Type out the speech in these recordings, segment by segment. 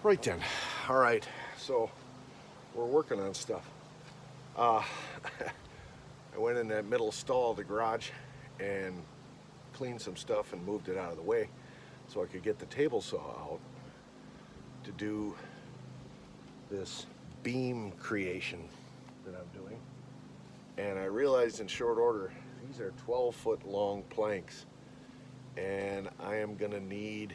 Right then. All right. So we're working on stuff. Uh, I went in that middle stall of the garage and cleaned some stuff and moved it out of the way so I could get the table saw out to do this beam creation that I'm doing. And I realized in short order, these are 12-foot long planks, and I am gonna need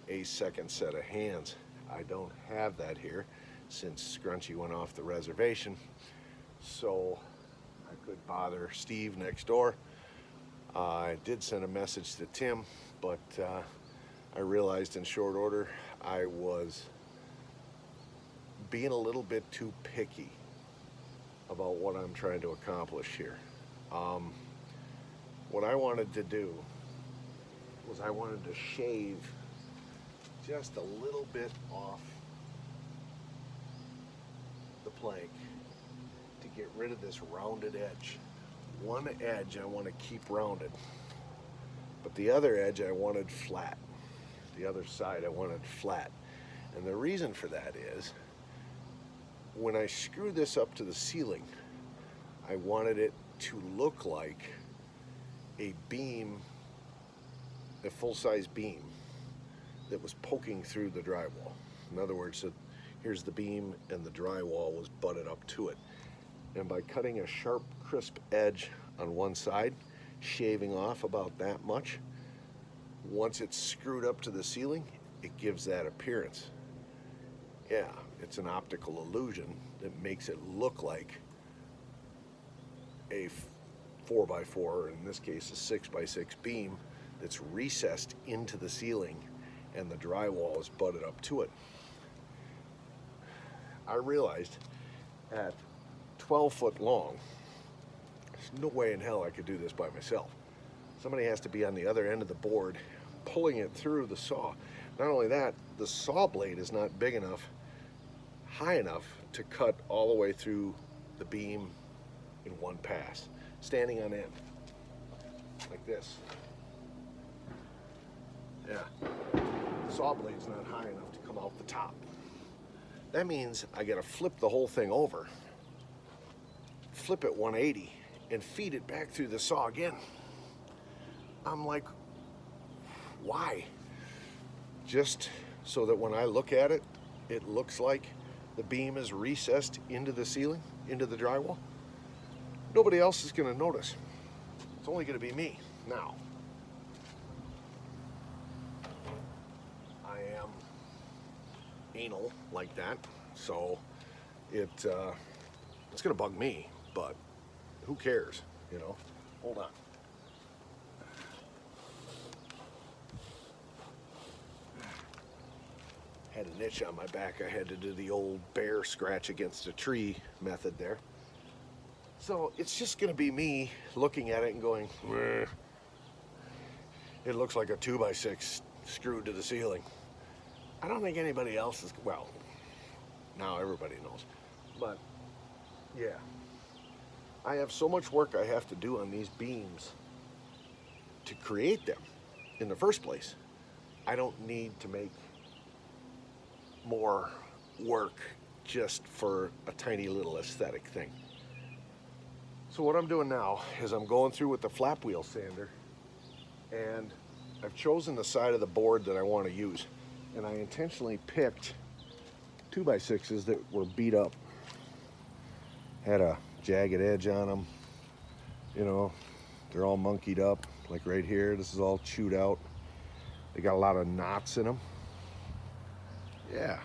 a second set of hands. I don't have that here since Scrunchy went off the reservation, so I could bother Steve next door. I did send a message to Tim, but I realized in short order I was being a little bit too picky about what I'm trying to accomplish here. What I wanted to do was I wanted to shave just a little bit off the plank to get rid of this rounded edge. One edge I want to keep rounded, but the other edge I wanted flat. The other side I wanted flat. And the reason for that is when I screw this up to the ceiling, I wanted it to look like a beam, a full-size beam that was poking through the drywall. In other words, so here's the beam and the drywall was butted up to it. And by cutting a sharp, crisp edge on one side, shaving off about that much, once it's screwed up to the ceiling, it gives that appearance. Yeah, it's an optical illusion that makes it look like a 4x4, or in this case a 6x6 beam that's recessed into the ceiling and the drywall is butted up to it. I realized at 12 foot long, there's no way in hell I could do this by myself. Somebody has to be on the other end of the board pulling it through the saw. Not only that, the saw blade is not big enough, high enough to cut all the way through the beam in one pass, standing on end, like this. Yeah, the saw blade's not high enough to come out the top. That means I gotta flip the whole thing over, flip it 180, and feed it back through the saw again. I'm like, why? Just so that when I look at it, it looks like the beam is recessed into the ceiling, into the drywall? Nobody else is gonna notice. It's only gonna be me. Now, I am anal like that, so it's gonna bug me, but who cares, you know? Hold on. Had an itch on my back. I had to do the old bear scratch against a tree method there. So it's just gonna be me looking at it and going, "Meh. It looks like a 2x6 screwed to the ceiling." I don't think anybody else is, well, now everybody knows. But yeah, I have so much work I have to do on these beams to create them in the first place. I don't need to make more work just for a tiny little aesthetic thing. So what I'm doing now is I'm going through with the flap wheel sander, and I've chosen the side of the board that I want to use, and I intentionally picked 2x6s that were beat up, had a jagged edge on them, you know, they're all monkeyed up, like right here, this is all chewed out, they got a lot of knots in them. Yeah,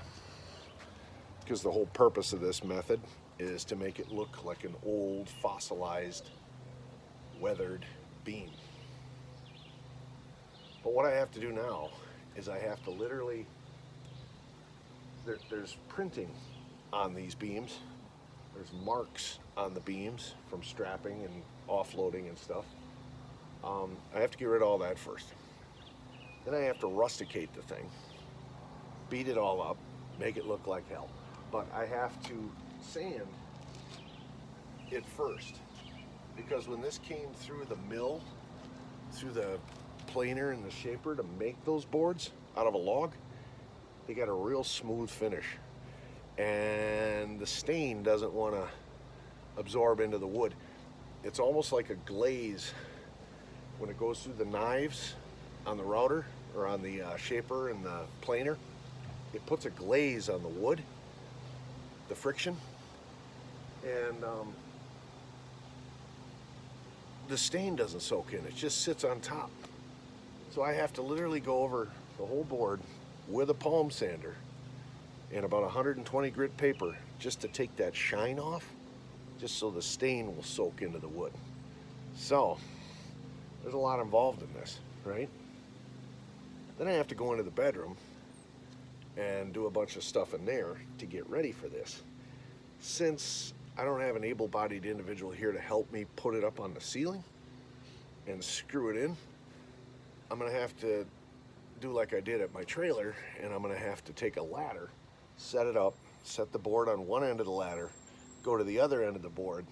because the whole purpose of this method is to make it look like an old fossilized weathered beam. But what I have to do now is I have to literally, there's printing on these beams, there's marks on the beams from strapping and offloading and stuff. I have to get rid of all that first. Then I have to rusticate the thing, beat it all up, make it look like hell. But I have to sand it first, because when this came through the mill, through the planer and the shaper to make those boards out of a log, they got a real smooth finish, and the stain doesn't want to absorb into the wood. It's almost like a glaze when it goes through the knives on the router or on the shaper and the planer. It puts a glaze on the wood, the friction, and the stain doesn't soak in. It just sits on top. So I have to literally go over the whole board with a palm sander and about 120 grit paper just to take that shine off, just so the stain will soak into the wood. So there's a lot involved in this, right? Then I have to go into the bedroom and do a bunch of stuff in there to get ready for this. Since I don't have an able-bodied individual here to help me put it up on the ceiling and screw it in, I'm gonna have to do like I did at my trailer, and I'm gonna have to take a ladder, set it up, set the board on one end of the ladder, go to the other end of the board,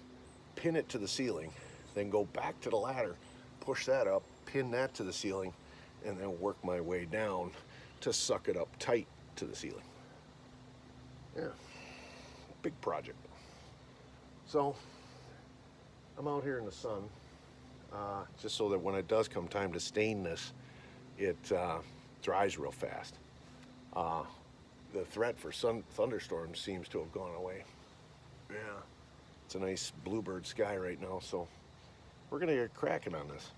pin it to the ceiling, then go back to the ladder, push that up, pin that to the ceiling, and then work my way down to suck it up tight to the ceiling. Yeah, big project. So I'm out here in the sun, just so that when it does come time to stain this, it dries real fast. The threat for thunderstorms seems to have gone away. Yeah, it's a nice bluebird sky right now, so we're gonna get cracking on this.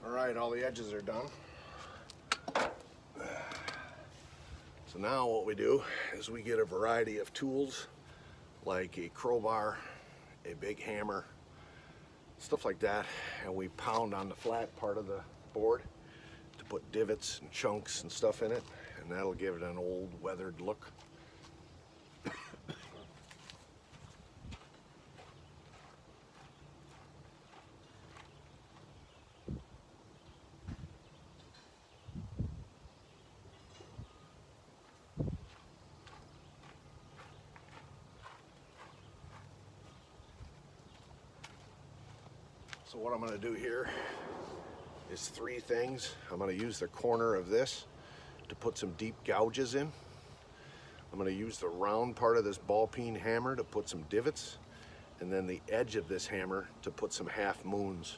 Alright, all the edges are done. So now what we do is we get a variety of tools like a crowbar, a big hammer, stuff like that, and we pound on the flat part of the board to put divots and chunks and stuff in it, and that'll give it an old weathered look. So what I'm going to do here is three things. I'm going to use the corner of this to put some deep gouges in. I'm going to use the round part of this ball peen hammer to put some divots, and then the edge of this hammer to put some half moons.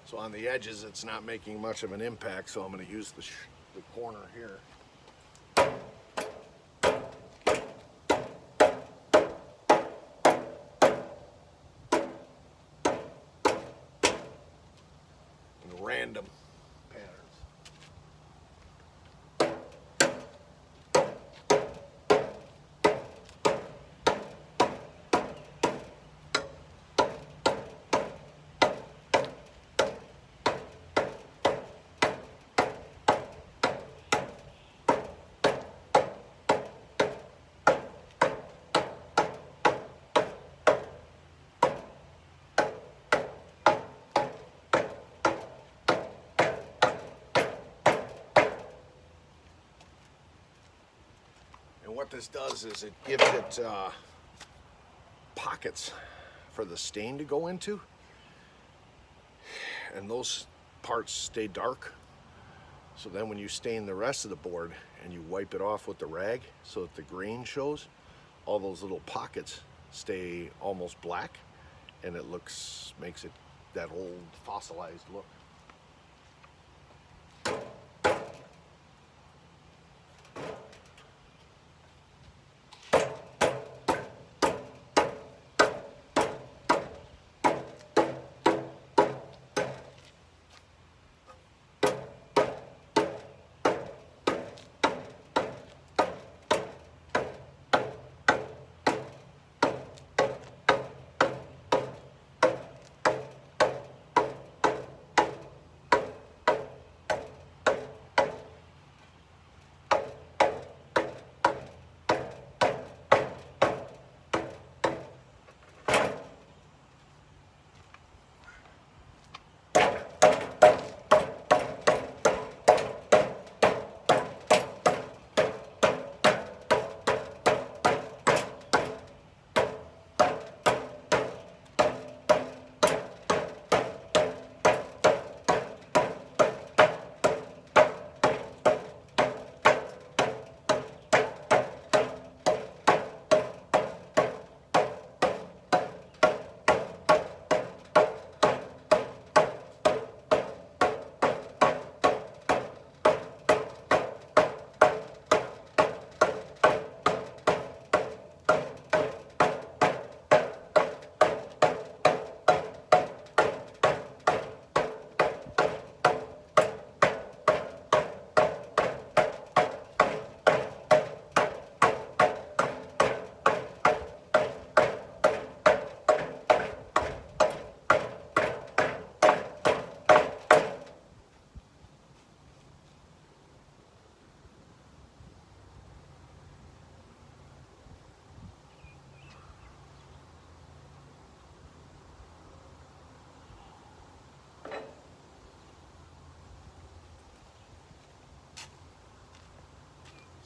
So on the edges, it's not making much of an impact, so I'm going to use the corner here. And random patterns. And what this does is it gives it pockets for the stain to go into, and those parts stay dark. So then when you stain the rest of the board and you wipe it off with the rag so that the grain shows, all those little pockets stay almost black, and it makes it that old fossilized look.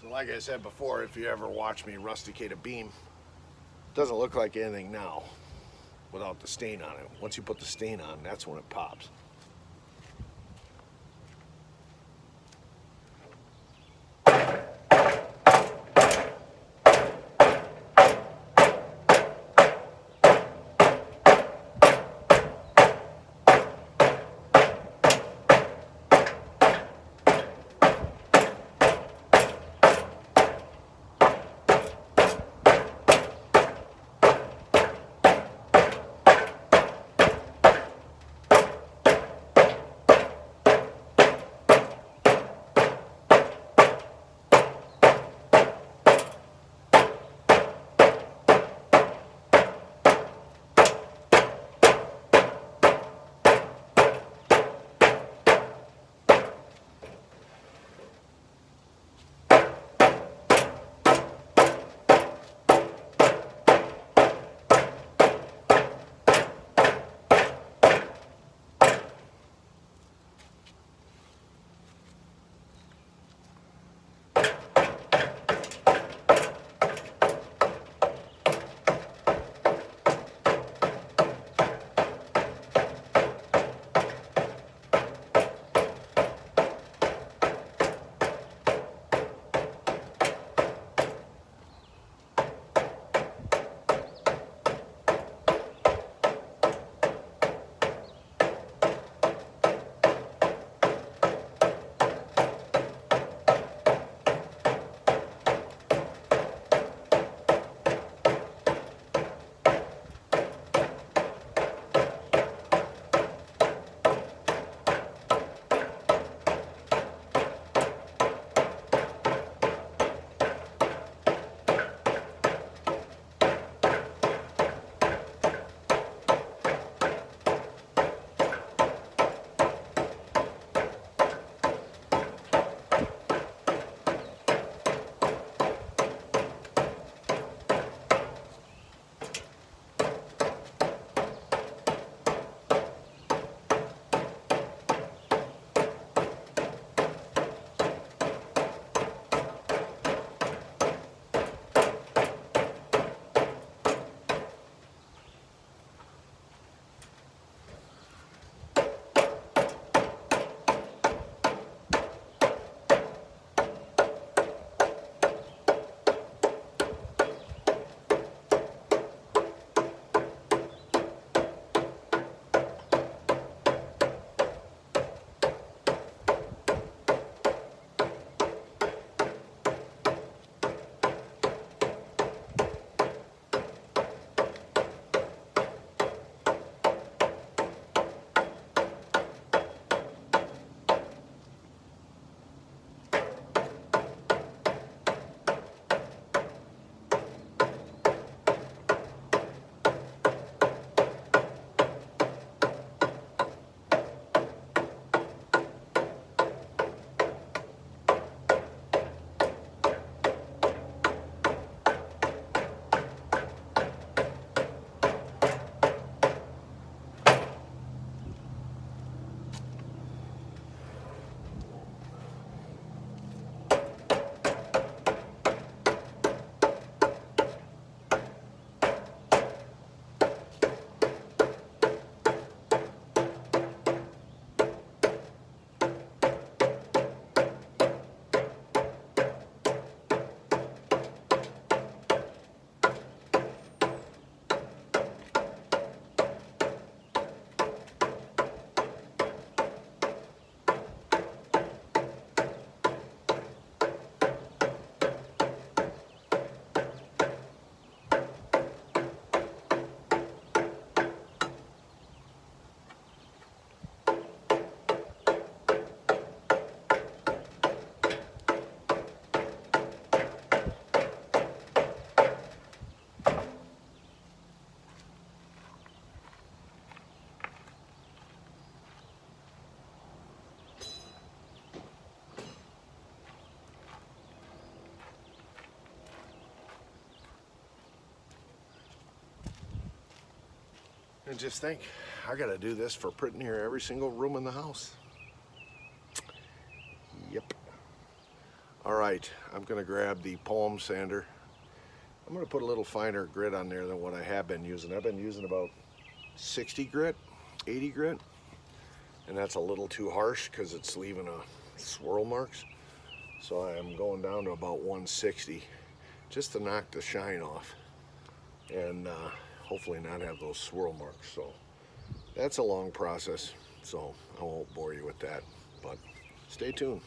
So like I said before, if you ever watch me rusticate a beam, it doesn't look like anything now without the stain on it. Once you put the stain on, that's when it pops. And just think, I gotta do this for pretty near every single room in the house. Yep. All right, I'm gonna grab the palm sander. I'm gonna put a little finer grit on there than what I have been using. I've been using about 60 grit, 80 grit, and that's a little too harsh because it's leaving swirl marks. So I'm going down to about 160 just to knock the shine off and hopefully not have those swirl marks. So that's a long process, so I won't bore you with that, but stay tuned.